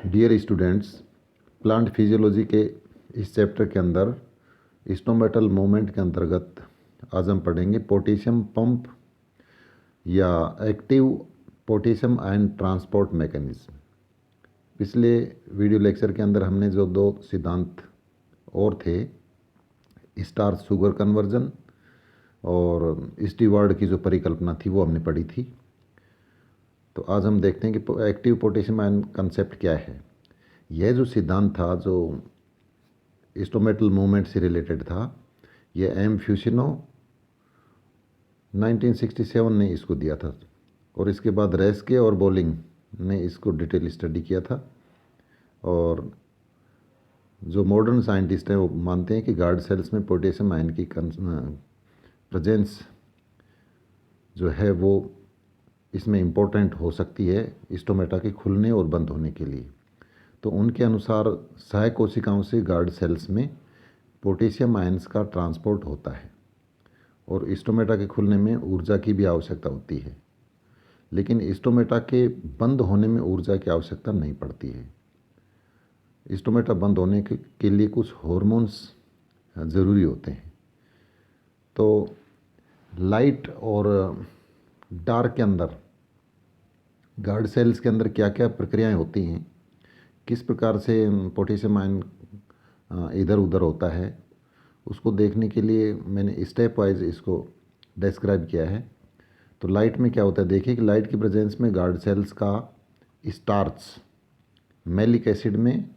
Dear students, plant physiology के इस chapter के अंदर स्टोमेटल मूवमेंट के अंतर्गत आज हम पढ़ेंगे पोटेशियम पंप या active potassium ion transport mechanism. पिछले वीडियो लेक्चर के अंदर हमने जो दो सिद्धांत और थे, स्टार्च शुगर कन्वर्जन और स्टीवार्ड की जो परिकल्पना थी वो हमने पढ़ी थी। तो आज हम देखते हैं कि एक्टिव पोटेशियम आयन कंसेप्ट क्या है। यह जो सिद्धांत था जो स्टोमेटल मूवमेंट से रिलेटेड था, यह एम फ्यूसिनो 1967 ने इसको दिया था और इसके बाद रेस्के और बोलिंग ने इसको डिटेल स्टडी किया था। और जो मॉडर्न साइंटिस्ट हैं वो मानते हैं कि गार्ड सेल्स में पोटेशियम आयन की प्रेजेंस जो है वो इसमें इम्पोर्टेंट हो सकती है स्टोमेटा के खुलने और बंद होने के लिए। तो उनके अनुसार सहायक कोशिकाओं से गार्ड सेल्स में पोटेशियम आयन्स का ट्रांसपोर्ट होता है और स्टोमेटा के खुलने में ऊर्जा की भी आवश्यकता होती है, लेकिन स्टोमेटा के बंद होने में ऊर्जा की आवश्यकता नहीं पड़ती है। स्टोमेटा बंद होने के लिए कुछ हार्मोन्स ज़रूरी होते हैं। तो लाइट और डार्क के अंदर गार्ड सेल्स के अंदर क्या क्या प्रक्रियाएं होती हैं, किस प्रकार से पोटेशियम आयन इधर उधर होता है, उसको देखने के लिए मैंने स्टेप वाइज इसको डिस्क्राइब किया है। तो लाइट में क्या होता है, देखिए कि लाइट की प्रेजेंस में गार्ड सेल्स का स्टार्च मैलिक एसिड में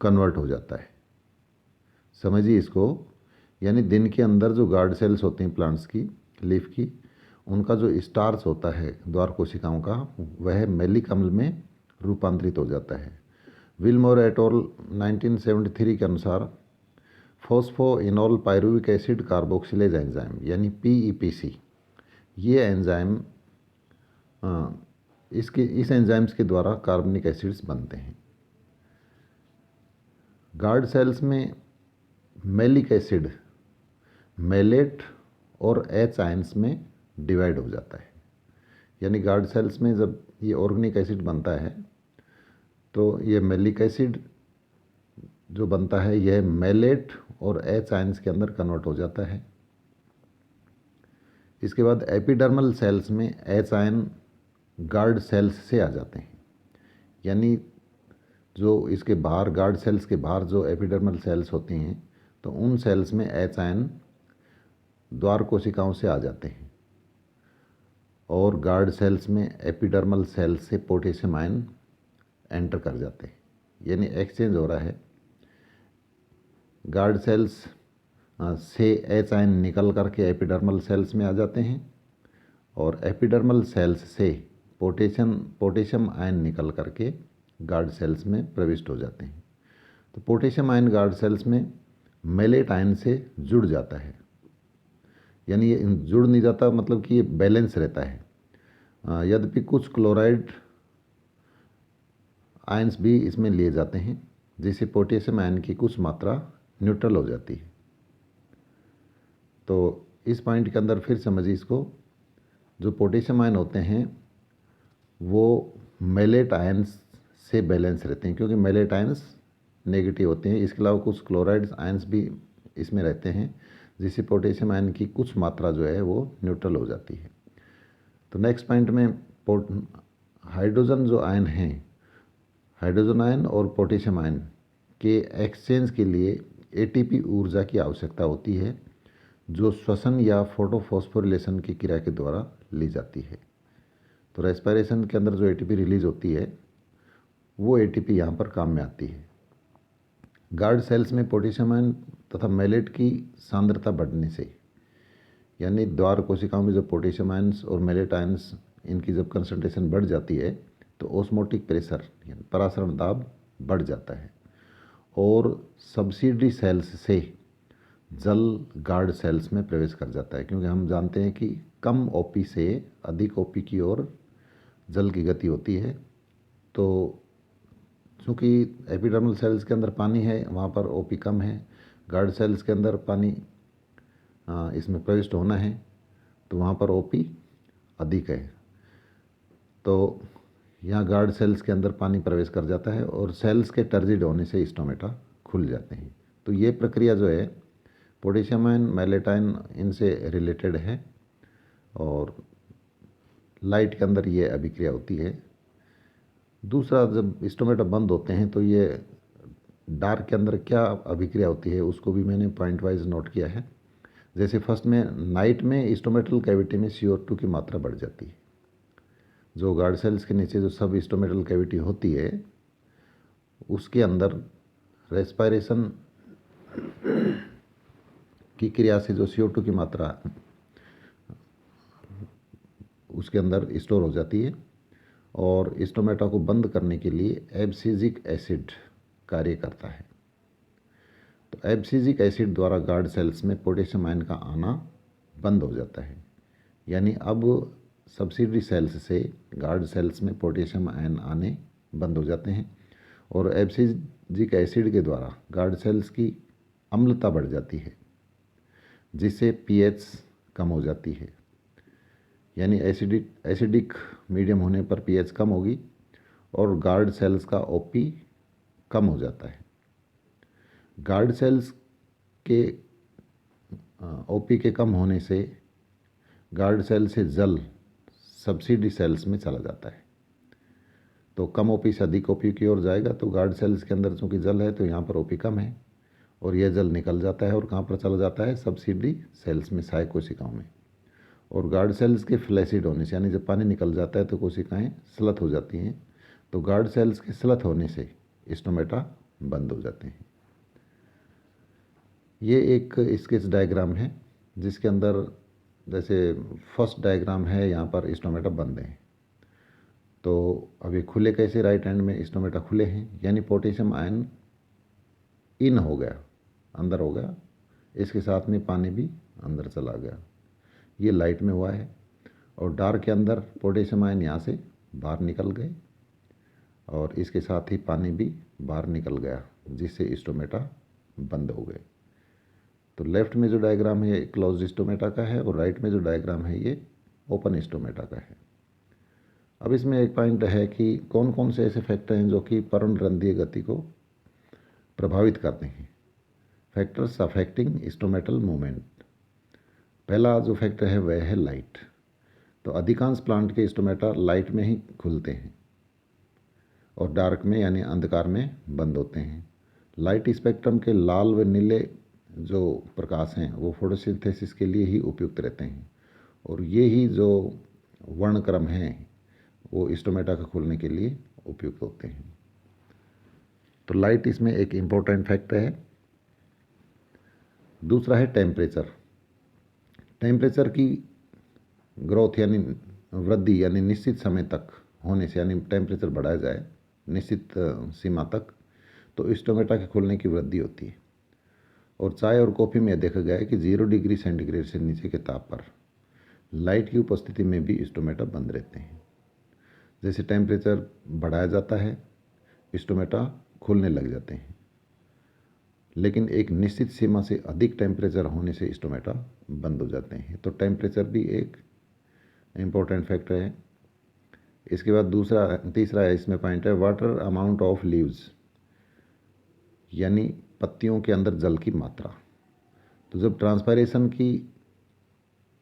कन्वर्ट हो जाता है। समझिए इसको, यानी दिन के अंदर जो गार्ड सेल्स होते हैं प्लांट्स की, लीफ की, उनका जो स्टार्च होता है द्वार कोशिकाओं का, वह मैलिक अम्ल में रूपांतरित हो जाता है। विलमोर एट अल 1973 के अनुसार phosphoenol pyruvic acid carboxylase enzyme यानी PEPC, ये एंजाइम इस एंजाइम्स के द्वारा कार्बनिक एसिड्स बनते हैं। गार्ड सेल्स में मैलिक एसिड मैलेट और H आयन्स में डिवाइड हो जाता है। यानी गार्ड सेल्स में जब ये ऑर्गेनिक एसिड बनता है तो ये मैलिक एसिड जो बनता है यह मैलेट और H आयन्स के अंदर कन्वर्ट हो जाता है। इसके बाद एपिडर्मल सेल्स में H आयन गार्ड सेल्स से आ जाते हैं। यानी जो इसके बाहर गार्ड सेल्स के बाहर जो एपिडर्मल सेल्स होती हैं, तो उन सेल्स में H आयन द्वार कोशिकाओं से आ जाते हैं और गार्ड सेल्स में एपिडर्मल सेल्स से पोटेशियम आयन एंटर कर जाते हैं। यानी एक्सचेंज हो रहा है। गार्ड सेल्स से H आयन निकल करके एपिडर्मल सेल्स में आ जाते हैं और एपिडर्मल सेल्स से पोटेशियम आयन निकल करके गार्ड सेल्स में प्रविष्ट हो जाते हैं। तो पोटेशियम आयन गार्ड सेल्स में मैलेट आयन से जुड़ जाता है। यानी ये जुड़ नहीं जाता, मतलब कि ये बैलेंस रहता है। यद्यपि कुछ क्लोराइड आयन्स भी इसमें लिए जाते हैं, जिससे पोटेशियम आयन की कुछ मात्रा न्यूट्रल हो जाती है। तो इस पॉइंट के अंदर फिर समझिए इसको, जो पोटेशियम आयन होते हैं वो मैलेट आयन्स से बैलेंस रहते हैं, क्योंकि मैलेट आयन्स नेगेटिव होते हैं। इसके अलावा कुछ क्लोराइड आयन्स भी इसमें रहते हैं, जिससे पोटेशियम आयन की कुछ मात्रा जो है वो न्यूट्रल हो जाती है। तो नेक्स्ट पॉइंट में हाइड्रोजन जो आयन हैं, हाइड्रोजन आयन और पोटेशियम आयन के एक्सचेंज के लिए ATP ऊर्जा की आवश्यकता होती है, जो श्वसन या फोटोफॉस्फोरिलेशन की क्रिया के द्वारा ली जाती है। तो रेस्पिरेशन के अंदर जो ATP रिलीज होती है वो ATP यहाँ पर काम में आती है। गार्ड सेल्स में पोटेशियम आयन तथा मैलेट की सांद्रता बढ़ने से, यानी द्वार कोशिकाओं में जब पोटेशियम आयन्स और मैलेट आयन्स इनकी जब कंसंट्रेशन बढ़ जाती है तो ऑस्मोटिक प्रेशर यानी परासरण दाब बढ़ जाता है और सब्सिडरी सेल्स से जल गार्ड सेल्स में प्रवेश कर जाता है। क्योंकि हम जानते हैं कि कम OP से अधिक OP की ओर जल की गति होती है। तो चूँकि एपिडर्मल सेल्स के अंदर पानी है, वहाँ पर OP कम है। गार्ड सेल्स के अंदर पानी इसमें प्रविष्ट होना है तो वहाँ पर OP अधिक है। तो यहाँ गार्ड सेल्स के अंदर पानी प्रवेश कर जाता है और सेल्स के टर्जिड होने से स्टोमेटा खुल जाते हैं। तो ये प्रक्रिया जो है पोटेशियम आयन, मैलेटाइन इनसे रिलेटेड है और लाइट के अंदर ये अभिक्रिया होती है। दूसरा, जब स्टोमेटा बंद होते हैं तो ये डार्क के अंदर क्या अभिक्रिया होती है उसको भी मैंने पॉइंट वाइज नोट किया है। जैसे फर्स्ट में नाइट में स्टोमेटल कैविटी में CO2 की मात्रा बढ़ जाती है। जो गार्ड सेल्स के नीचे जो सब स्टोमेटल कैविटी होती है उसके अंदर रेस्पायरेशन की क्रिया से जो CO2 की मात्रा उसके अंदर स्टोर हो जाती है और स्टोमेटा को बंद करने के लिए एब्सिजिक एसिड कार्य करता है। तो एब्सिजिक एसिड द्वारा गार्ड सेल्स में पोटेशियम आयन का आना बंद हो जाता है, यानी अब सब्सिडरी सेल्स से गार्ड सेल्स में पोटेशियम आयन आने बंद हो जाते हैं और एब्सिजिक एसिड के द्वारा गार्ड सेल्स की अम्लता बढ़ जाती है जिससे pH कम हो जाती है, यानी एसिडिक मीडियम होने पर pH कम होगी और गार्ड सेल्स का OP कम हो जाता है। गार्ड सेल्स के OP के कम होने से गार्ड सेल से जल सब्सिडी सेल्स में चला जाता है। तो कम OP से अधिक OP की ओर जाएगा तो गार्ड सेल्स के अंदर चूँकि जल है तो यहाँ पर OP कम है और यह जल निकल जाता है और कहाँ पर चला जाता है, सब्सिडी सेल्स में, सहायक कोशिकाओं में। और गार्ड सेल्स के फ्लैसिड होने से, यानी जब पानी निकल जाता है तो कोशिकाएं स्लथ हो जाती हैं, तो गार्ड सेल्स के स्लथ होने से स्टोमेटा बंद हो जाते हैं। ये एक स्केच डायग्राम है जिसके अंदर जैसे फर्स्ट डायग्राम है, यहाँ पर स्टोमेटा बंद है। तो अभी खुले कैसे, राइट हैंड में स्टोमेटा खुले हैं, यानी पोटेशियम आयन इन हो गया, अंदर हो गया, इसके साथ में पानी भी अंदर चला गया। ये लाइट में हुआ है और डार्क के अंदर पोटेशियम आयन यहाँ से बाहर निकल गए और इसके साथ ही पानी भी बाहर निकल गया जिससे स्टोमेटा बंद हो गए। तो लेफ्ट में जो डायग्राम है ये क्लोज स्टोमेटा का है और राइट में जो डायग्राम है ये ओपन स्टोमेटा का है। अब इसमें एक पॉइंट है कि कौन कौन से ऐसे फैक्टर हैं जो कि पर्णरंध्रीय गति को प्रभावित करते हैं। Factors affecting stomatal movement. पहला जो फैक्टर है वह है लाइट। तो अधिकांश प्लांट के स्टोमेटा लाइट में ही खुलते हैं और डार्क में यानी अंधकार में बंद होते हैं। लाइट स्पेक्ट्रम के लाल व नीले जो प्रकाश हैं वो फोटोसिंथेसिस के लिए ही उपयुक्त रहते हैं और ये ही जो वर्णक्रम हैं वो स्टोमेटा का खुलने के लिए उपयुक्त होते हैं। तो लाइट इसमें एक इम्पोर्टेंट फैक्टर है। दूसरा है टेम्परेचर। टेम्परेचर की ग्रोथ यानी वृद्धि यानी निश्चित समय तक होने से, यानी टेम्परेचर बढ़ाया जाए निश्चित सीमा तक तो स्टोमेटा के खुलने की वृद्धि होती है। और चाय और कॉफ़ी में देखा गया है कि 0 डिग्री सेंटीग्रेड से नीचे के ताप पर लाइट की उपस्थिति में भी स्टोमेटा बंद रहते हैं। जैसे टेम्परेचर बढ़ाया जाता है स्टोमेटा खुलने लग जाते हैं, लेकिन एक निश्चित सीमा से अधिक टेम्परेचर होने से स्टोमेटा बंद हो जाते हैं। तो टेम्परेचर भी एक इम्पोर्टेंट फैक्टर है। इसके बाद तीसरा है इसमें पॉइंट है वाटर अमाउंट ऑफ लीव्स, यानी पत्तियों के अंदर जल की मात्रा। तो जब ट्रांसपायरेशन की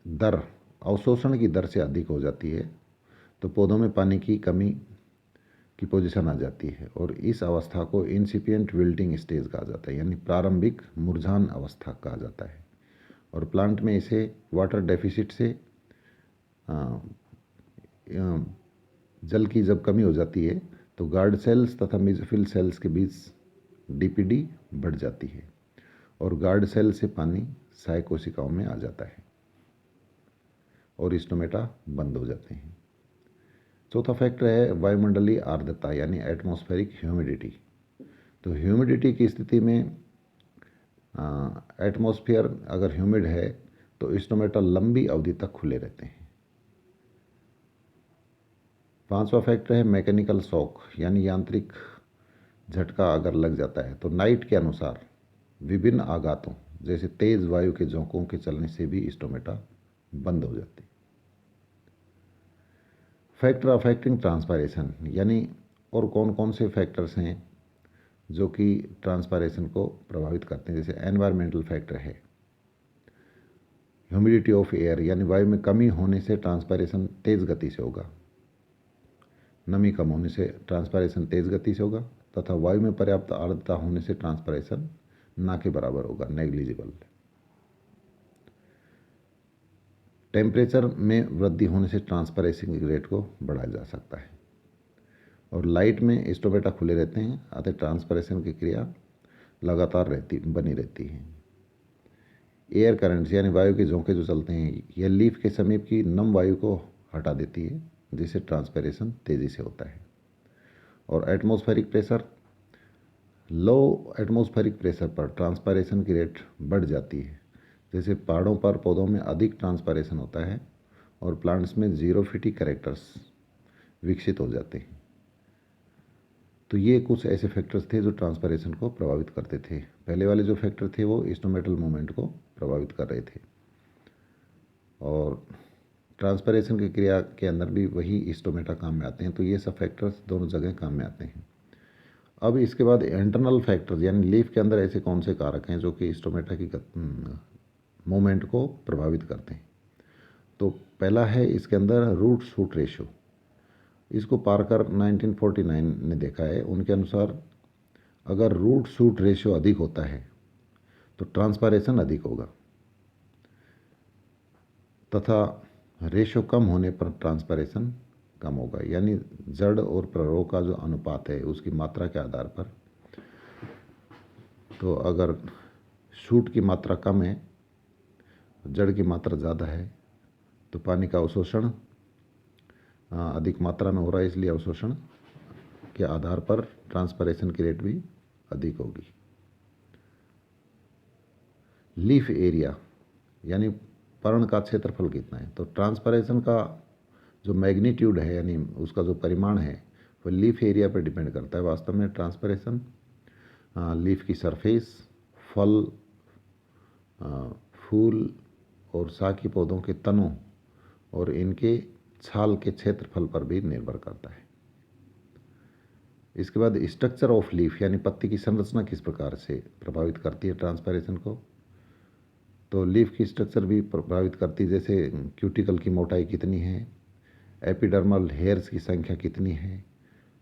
दर अवशोषण की दर से अधिक हो जाती है तो पौधों में पानी की कमी की पोजीशन आ जाती है और इस अवस्था को इंसिपिएंट विल्टिंग स्टेज कहा जाता है, यानी प्रारंभिक मुरझान अवस्था कहा जाता है। और प्लांट में इसे वाटर डेफिसिट से जल की जब कमी हो जाती है तो गार्ड सेल्स तथा मेसोफिल सेल्स के बीच DPD बढ़ जाती है और गार्ड सेल से पानी सहायक कोशिकाओं में आ जाता है और स्टोमेटा बंद हो जाते हैं। चौथा फैक्टर है वायुमंडलीय आर्द्रता यानी एटमॉस्फेरिक ह्यूमिडिटी। तो ह्यूमिडिटी की स्थिति में एटमॉस्फेयर अगर ह्यूमिड है तो स्टोमेटा लंबी अवधि तक खुले रहते हैं। पांचवा फैक्टर है मैकेनिकल शॉक यानी यांत्रिक झटका अगर लग जाता है तो नाइट के अनुसार विभिन्न आघातों जैसे तेज वायु के झोंकों के चलने से भी स्टोमेटा बंद हो जाती है। फैक्टर अफेक्टिंग ट्रांसपायरेशन, यानी और कौन कौन से फैक्टर्स हैं जो कि ट्रांसपायरेशन को प्रभावित करते हैं। जैसे एनवायरमेंटल फैक्टर है, ह्यूमिडिटी ऑफ एयर, यानी वायु में कमी होने से ट्रांसपायरेशन तेज़ गति से होगा, नमी कम होने से ट्रांसपायरेशन तेज़ गति से होगा, तथा वायु में पर्याप्त आर्द्रता होने से ट्रांसपायरेशन ना के बराबर होगा, नेग्लिजिबल। टेम्परेचर में वृद्धि होने से ट्रांसपायरेशन की रेट को बढ़ाया जा सकता है। और लाइट में स्टोमेटा खुले रहते हैं, अतः ट्रांसपायरेशन की क्रिया लगातार बनी रहती है। एयर करंट्स, यानी वायु के झोंके जो चलते हैं, यह लीफ के समीप की नम वायु को हटा देती है, जिससे ट्रांसपायरेशन तेज़ी से होता है। और एटमॉस्फेरिक प्रेशर, लो एटमॉस्फेरिक प्रेशर पर ट्रांसपायरेशन की रेट बढ़ जाती है। जैसे पहाड़ों पर पौधों में अधिक ट्रांसपायरेशन होता है और प्लांट्स में जीरोफिटी कैरेक्टर्स विकसित हो जाते हैं। तो ये कुछ ऐसे फैक्टर्स थे जो ट्रांसपायरेशन को प्रभावित करते थे। पहले वाले जो फैक्टर थे वो स्टोमेटल मूवमेंट को प्रभावित कर रहे थे, और ट्रांसपायरेशन की क्रिया के अंदर भी वही स्टोमेटा काम में आते हैं। तो ये सब फैक्टर्स दोनों जगह काम में आते हैं। अब इसके बाद इंटरनल फैक्टर्स, यानी लीफ के अंदर ऐसे कौन से कारक हैं जो कि स्टोमेटा की मूवमेंट को प्रभावित करते हैं। तो पहला है इसके अंदर रूट शूट रेशो। इसको पार्कर 1949 ने देखा है। उनके अनुसार अगर रूट शूट रेशियो अधिक होता है तो ट्रांसपायरेशन अधिक होगा, तथा रेशियो कम होने पर ट्रांसपायरेशन कम होगा। यानी जड़ और प्ररोह का जो अनुपात है उसकी मात्रा के आधार पर, तो अगर शूट की मात्रा कम है, जड़ की मात्रा ज़्यादा है, तो पानी का अवशोषण अधिक मात्रा में हो रहा है, इसलिए अवशोषण के आधार पर ट्रांसपायरेशन की रेट भी अधिक होगी। लीफ एरिया, यानी पर्ण का क्षेत्रफल कितना है। तो ट्रांसपायरेशन का जो मैग्नीट्यूड है, यानी उसका जो परिमाण है, वो लीफ एरिया पर डिपेंड करता है। वास्तव में ट्रांसपायरेशन लीफ की सरफेस, फल, फूल और शाकी पौधों के तनों और इनके छाल के क्षेत्रफल पर भी निर्भर करता है। इसके बाद स्ट्रक्चर ऑफ लीफ, यानी पत्ती की संरचना किस प्रकार से प्रभावित करती है ट्रांसपायरेशन को। तो लीफ की स्ट्रक्चर भी प्रभावित करती है, जैसे क्यूटिकल की मोटाई कितनी है, एपिडर्मल हेयर्स की संख्या कितनी है,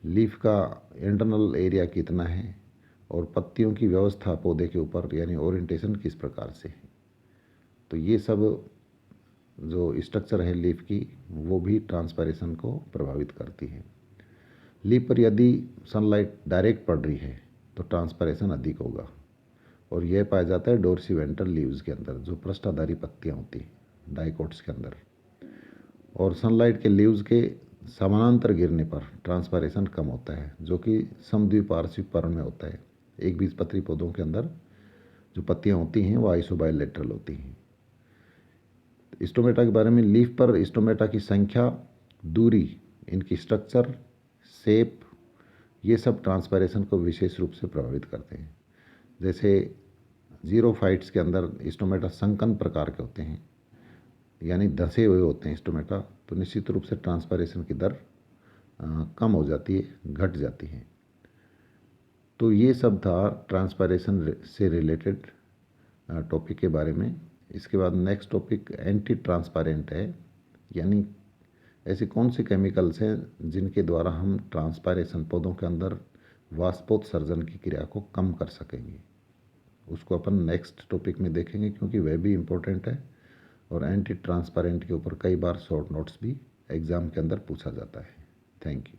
लीफ का इंटरनल एरिया कितना है, और पत्तियों की व्यवस्था पौधे के ऊपर, यानी ओरिएंटेशन किस प्रकार से है। तो ये सब जो स्ट्रक्चर है लीफ की, वो भी ट्रांसपायरेशन को प्रभावित करती है। लीफ पर यदि सनलाइट डायरेक्ट पड़ रही है तो ट्रांसपायरेशन अधिक होगा, और यह पाया जाता है डोर्सीवेंट्रल लीव्स के अंदर, जो पृष्ठधारी पत्तियां होती हैं, डाइकोट्स के अंदर। और सनलाइट के लीव्स के समानांतर गिरने पर ट्रांसपायरेशन कम होता है, जो कि समद्विपार्श्विक पर्ण में होता है। एक बीजपत्री पौधों के अंदर जो पत्तियां होती हैं वो आइसोबाइलेटरल होती हैं। स्टोमेटा के बारे में, लीफ पर स्टोमेटा की संख्या, दूरी, इनकी स्ट्रक्चर, शेप, ये सब ट्रांसपायरेशन को विशेष रूप से प्रभावित करते हैं। जैसे जीरोफाइट्स के अंदर स्टोमेटा संकन प्रकार के होते हैं, यानी धंसे हुए होते हैं स्टोमेटा, तो निश्चित रूप से ट्रांसपायरेशन की दर कम हो जाती है, घट जाती है। तो ये सब था ट्रांसपायरेशन से रिलेटेड टॉपिक के बारे में। इसके बाद नेक्स्ट टॉपिक एंटी ट्रांसपारेंट है, यानी ऐसे कौन से केमिकल्स हैं जिनके द्वारा हम ट्रांसपायरेशन, पौधों के अंदर वाष्पोत्सर्जन की क्रिया को कम कर सकेंगे। उसको अपन नेक्स्ट टॉपिक में देखेंगे, क्योंकि वह भी इम्पोर्टेंट है। और एंटी ट्रांसपारेंट के ऊपर कई बार शॉर्ट नोट्स भी एग्ज़ाम के अंदर पूछा जाता है। Thank you.